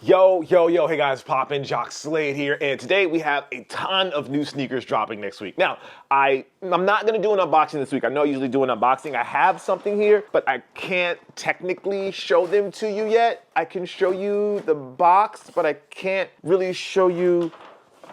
Yo, hey guys, poppin', Jacques Slade here, and today we have a ton of new sneakers dropping next week. Now, I'm not gonna do an unboxing this week. I know I usually do an unboxing. I have something here, but I can't technically show them to you yet. I can show you the box, but I can't really show you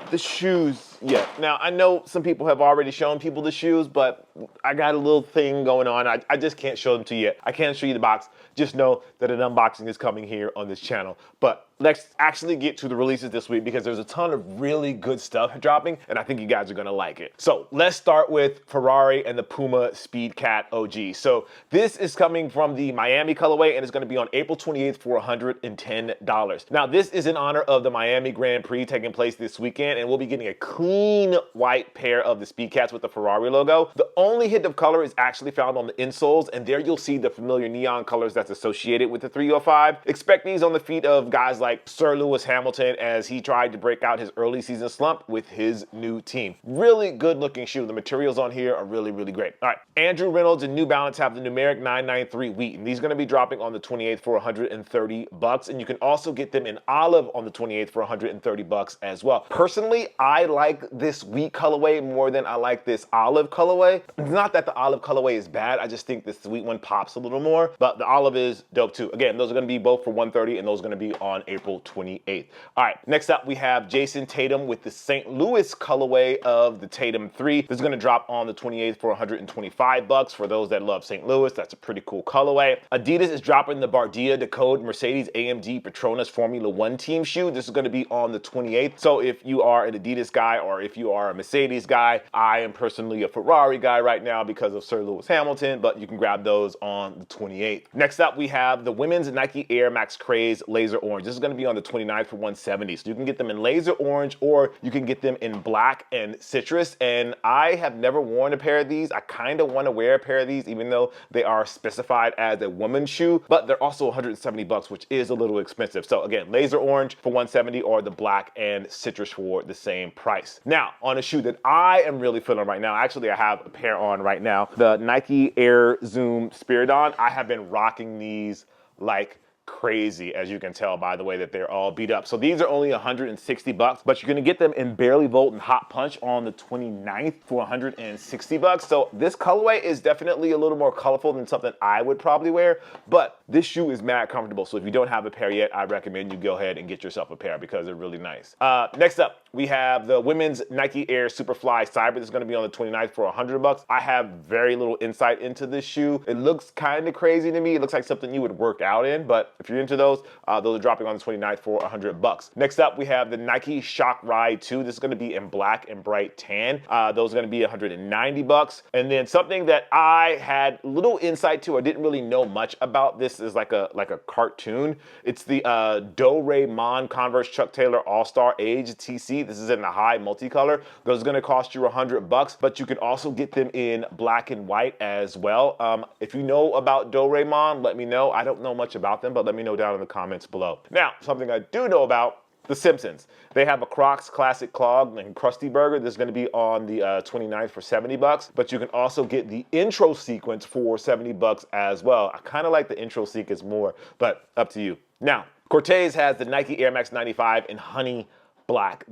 the shoes yet. Now, I know some people have already shown people the shoes, but I got a little thing going on. I just can't show them to you yet. I can't show you the box. Just know that an unboxing is coming here on this channel. But let's actually get to the releases this week because there's a ton of really good stuff dropping, and I think you guys are gonna like it. So let's start with Ferrari and the Puma Speed Cat OG. So this is coming from the Miami colorway, and it's gonna be on April 28th for $110. Now, this is in honor of the Miami Grand Prix taking place this weekend, and we'll be getting a clean white pair of the Speed Cats with the Ferrari logo. The only hint of color is actually found on the insoles, and there you'll see the familiar neon colors that's associated with the 305. Expect these on the feet of guys like Sir Lewis Hamilton as he tried to break out his early season slump with his new team. Really good looking shoe. The materials on here are really, really great. All right, Andrew Reynolds and New Balance have the numeric 993 wheat, and these are gonna be dropping on the 28th for $130, and you can also get them in olive on the 28th for $130 as well. Personally, I like this wheat colorway more than I like this olive colorway. It's not that the olive colorway is bad, I just think the sweet one pops a little more, but the olive is dope too. Again, those are gonna be both for $130, and those are gonna be on April 28th. All right, next up we have Jason Tatum with the St. Louis colorway of the Tatum 3. This is gonna drop on the 28th for $125. For those that love St. Louis, that's a pretty cool colorway. Adidas is dropping the Bardia Decode Mercedes AMG Petronas Formula One team shoe. This is gonna be on the 28th. So if you are an Adidas guy or if you are a Mercedes guy, I am personally a Ferrari guy right now because of Sir Lewis Hamilton, but you can grab those on the 28th. Next up, we have the women's Nike Air Max Craze Laser Orange. This is gonna be on the 29th for $170. So you can get them in laser orange or you can get them in black and citrus. And I have never worn a pair of these. I kind of want to wear a pair of these even though they are specified as a woman's shoe, but they're also $170, which is a little expensive. So again, laser orange for $170 or the black and citrus for the same price. Now, on a shoe that I am really feeling right now, actually I have a pair on right now, the Nike Air Zoom Spiridon. I have been rocking these like crazy, as you can tell by the way that they're all beat up. So these are only $160, but you're gonna get them in Barely Volt and Hot Punch on the 29th for $160. So this colorway is definitely a little more colorful than something I would probably wear, but this shoe is mad comfortable. So if you don't have a pair yet, I recommend you go ahead and get yourself a pair because they're really nice. Next up, we have the women's Nike Air Superfly Cyber. This is gonna be on the 29th for $100. I have very little insight into this shoe. It looks kind of crazy to me. It looks like something you would work out in, but if you're into those are dropping on the 29th for $100. Next up, we have the Nike Shock Ride 2. This is gonna be in black and bright tan. Those are gonna be $190. And then something that I had little insight to, I didn't really know much about. This is like a cartoon. It's the Doraemon Converse Chuck Taylor All-Star Age TC. This is in the high multicolor. Those are gonna cost you $100, but you can also get them in black and white as well. If you know about Doraemon, let me know. I don't know much about them, but let me know down in the comments below. Now, something I do know about, The Simpsons. They have a Crocs Classic Clog and Krusty Burger. This is going to be on the 29th for $70, but you can also get the intro sequence for $70 as well. I kind of like the intro sequence more, but up to you. Now, Cortez has the Nike Air Max 95 in honey black.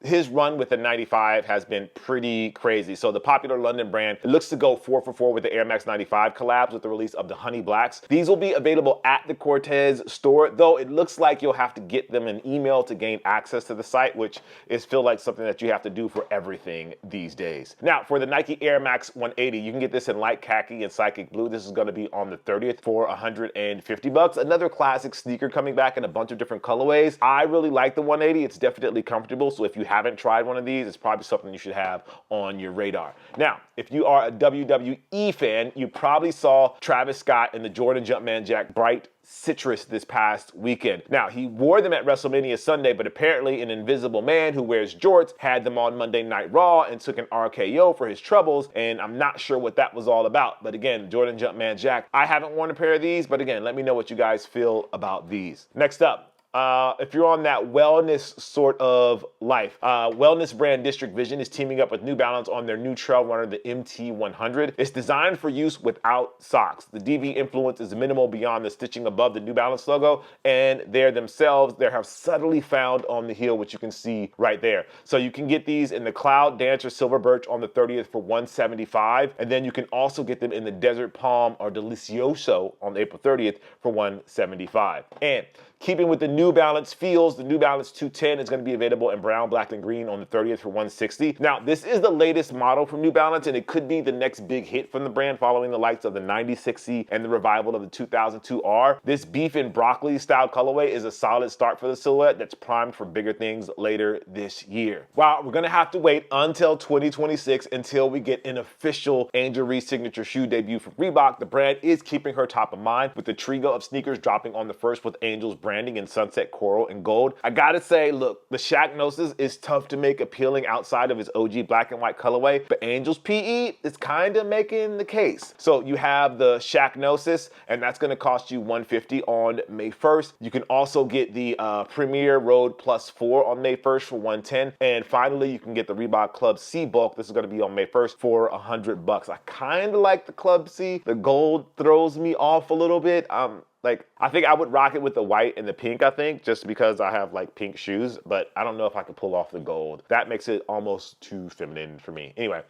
His run with the 95 has been pretty crazy. So the popular London brand, it looks to go 4 for 4 with the Air Max 95 collabs with the release of the Honey Blacks. These will be available at the Cortez store, though it looks like you'll have to get them an email to gain access to the site, which is feel like something that you have to do for everything these days. Now, for the Nike Air Max 180, you can get this in light khaki and psychic blue. This is gonna be on the 30th for $150. Another classic sneaker coming back in a bunch of different colorways. I really like the 180. It's definitely comfortable, so if you haven't tried one of these, it's probably something you should have on your radar. Now, if you are a WWE fan, you probably saw Travis Scott in the Jordan Jumpman Jack Bright Citrus this past weekend. Now, he wore them at WrestleMania Sunday, but apparently an invisible man who wears jorts had them on Monday Night Raw and took an RKO for his troubles, and I'm not sure what that was all about. But again, Jordan Jumpman Jack, I haven't worn a pair of these, but again, let me know what you guys feel about these. Next up, if you're on that wellness sort of life, wellness brand District Vision is teaming up with New Balance on their new trail runner, the MT100. It's designed for use without socks. The DV influence is minimal beyond the stitching above the New Balance logo, and they have subtly found on the heel, which you can see right there. So you can get these in the Cloud, Dance, or Silver Birch on the 30th for $175, and then you can also get them in the Desert Palm or Delicioso on April 30th for $175. And keeping with the New Balance feels, the New Balance 210 is going to be available in brown, black, and green on the 30th for $160. Now, this is the latest model from New Balance, and it could be the next big hit from the brand following the likes of the 96C and the revival of the 2002R. This beef and broccoli style colorway is a solid start for the silhouette that's primed for bigger things later this year. Wow, we're going to have to wait until 2026 until we get an official Angel Reese signature shoe debut from Reebok. The brand is keeping her top of mind with the trio of sneakers dropping on the first with Angel's branding in sunset, coral, and gold. I gotta say, look, the Shaq Gnosis is tough to make appealing outside of its OG black and white colorway, but Angel's PE is kind of making the case. So you have the Shaq Gnosis, and that's gonna cost you $150 on May 1st. You can also get the Premier Road Plus 4 on May 1st for $110. And finally, you can get the Reebok Club C Bulk. This is gonna be on May 1st for $100. I kind of like the Club C. The gold throws me off a little bit. I think I would rock it with the white and the pink, I think, just because I have like pink shoes, but I don't know if I could pull off the gold. That makes it almost too feminine for me. Anyway,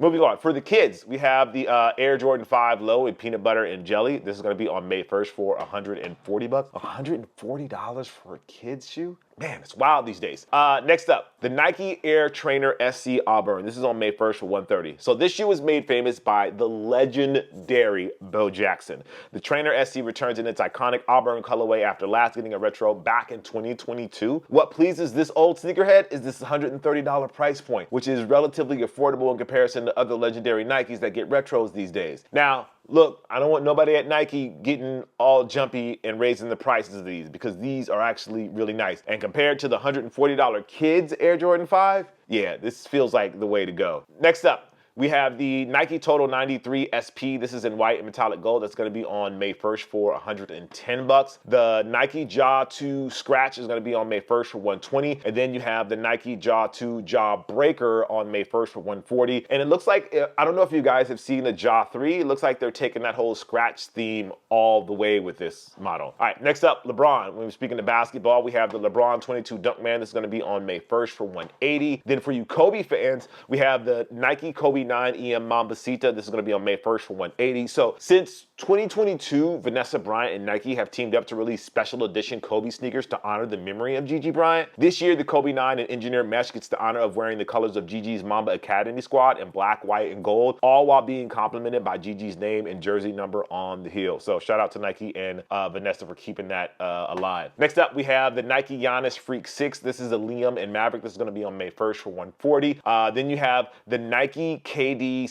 moving on. For the kids, we have the Air Jordan 5 Low in peanut butter and jelly. This is gonna be on May 1st for $140. $140 for a kid's shoe? Man, it's wild these days. Next up, the Nike Air Trainer SC Auburn. This is on May 1st for $130. So this shoe was made famous by the legendary Bo Jackson. The Trainer SC returns in its iconic Auburn colorway after last getting a retro back in 2022. What pleases this old sneakerhead is this $130 price point, which is relatively affordable in comparison to other legendary Nikes that get retros these days. Now, look, I don't want nobody at Nike getting all jumpy and raising the prices of these because these are actually really nice. And compared to the $140 kids Air Jordan 5, yeah, this feels like the way to go. Next up, we have the Nike Total 93 SP. This is in white and metallic gold. That's going to be on May 1st for $110. The Nike Jaw 2 Scratch is going to be on May 1st for $120. And then you have the Nike Jaw 2 Jaw Breaker on May 1st for $140. And it looks like, I don't know if you guys have seen the Jaw 3. It looks like they're taking that whole scratch theme all the way with this model. All right, next up, LeBron. When we're speaking of basketball, we have the LeBron 22 Dunkman. This is going to be on May 1st for $180. Then for you Kobe fans, we have the Nike Kobe 9 EM Mambasita. This is going to be on May 1st for $180. So since 2022, Vanessa Bryant and Nike have teamed up to release special edition Kobe sneakers to honor the memory of Gigi Bryant. This year, the Kobe 9 and Engineer Mesh gets the honor of wearing the colors of Gigi's Mamba Academy squad in black, white, and gold, all while being complimented by Gigi's name and jersey number on the heel. So shout out to Nike and Vanessa for keeping that alive. Next up, we have the Nike Giannis Freak 6. This is a Liam and Maverick. This is going to be on May 1st for $140. Then you have the Nike KD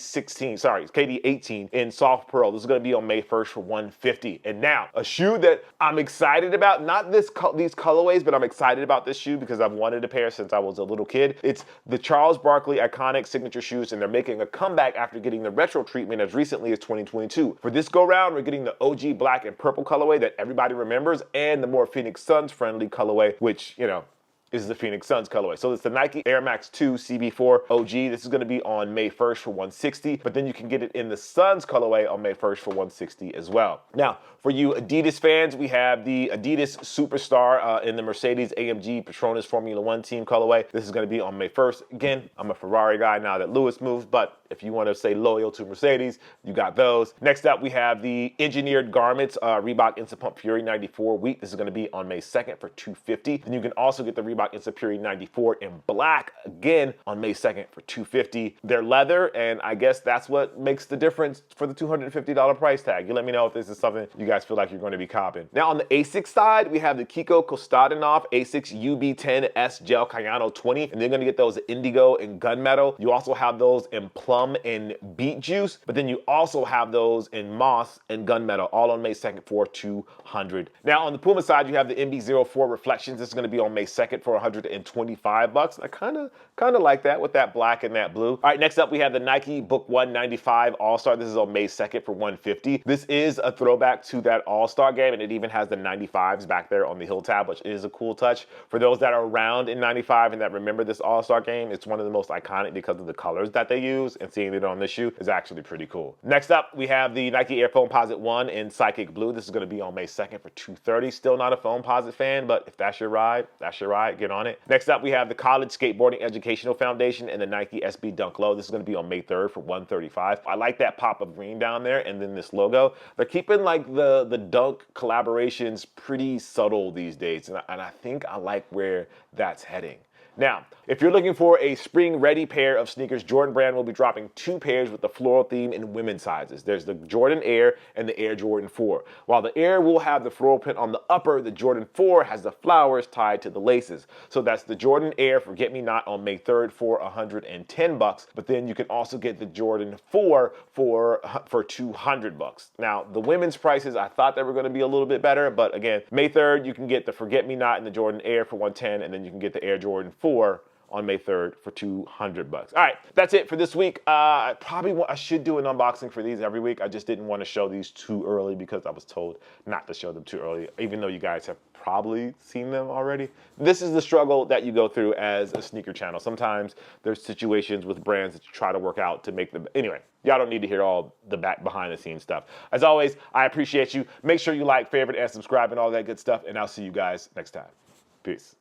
18 in soft pearl. This is going to be on May 1st for $150. And now, a shoe that I'm excited about, not these colorways, but I'm excited about this shoe because I've wanted a pair since I was a little kid. It's the Charles Barkley iconic signature shoes, and they're making a comeback after getting the retro treatment as recently as 2022. For this go round, we're getting the OG black and purple colorway that everybody remembers, and the more Phoenix Suns friendly colorway, which, you know, is the Phoenix Suns colorway. So it's the Nike Air Max 2 CB4 OG. This is going to be on May 1st for $160, but then you can get it in the Suns colorway on May 1st for $160 as well. Now, for you Adidas fans, we have the Adidas Superstar in the Mercedes AMG Petronas Formula One team colorway. This is going to be on May 1st. Again, I'm a Ferrari guy now that Lewis moved, but if you want to stay loyal to Mercedes, you got those. Next up, we have the Engineered Garments Reebok Instant Pump Fury 94 Wheat. This is going to be on May 2nd for $250. And you can also get the Reebok Instant Fury 94 in black again on May 2nd for $250. They're leather, and I guess that's what makes the difference for the $250 price tag. You let me know if this is something you guys feel like you're going to be copping. Now on the ASICS side, we have the Kiko Kostadinov ASICS UB10 S Gel Cayano 20, and they're going to get those indigo and gunmetal. You also have those in plum plum and beet juice, but then you also have those in moss and gunmetal, all on May 2nd for $200. Now on the Puma side, you have the MB-04 Reflections. This is going to be on May 2nd for $125. I kind of like that with that black and that blue. All right, next up we have the Nike Book 195 All-Star. This is on May 2nd for $150. This is a throwback to that All-Star game, and it even has the 95s back there on the heel tab, which is a cool touch. For those that are around in 95 and that remember this All-Star game, it's one of the most iconic because of the colors that they use, and seeing it on this shoe is actually pretty cool. Next up, we have the Nike Air Foamposite 1 in Psychic Blue. This is going to be on May 2nd for $230. Still not a Foamposite fan, but if that's your ride, get on it. Next up, we have the College Skateboarding Educational Foundation and the Nike SB Dunk Low. This is going to be on May 3rd for $135. I like that pop of green down there and then this logo. They're keeping like the Dunk collaborations pretty subtle these days, and I think I like where that's heading. Now, if you're looking for a spring-ready pair of sneakers, Jordan Brand will be dropping 2 pairs with the floral theme in women's sizes. There's the Jordan Air and the Air Jordan 4. While the Air will have the floral print on the upper, the Jordan 4 has the flowers tied to the laces. So that's the Jordan Air Forget Me Not on May 3rd for $110, but then you can also get the Jordan 4 for $200. Now, the women's prices, I thought they were going to be a little bit better, but again, May 3rd, you can get the Forget Me Not and the Jordan Air for $110, and then you can get the Air Jordan 4 on May 3rd for $200. All right, that's it for this week. I should do an unboxing for these every week. I just didn't want to show these too early because I was told not to show them too early, even though you guys have probably seen them already. This is the struggle that you go through as a sneaker channel. Sometimes there's situations with brands that you try to work out to make them. Anyway, y'all don't need to hear all the behind the scenes stuff. As always, I appreciate you. Make sure you like, favorite, and subscribe and all that good stuff, and I'll see you guys next time. Peace.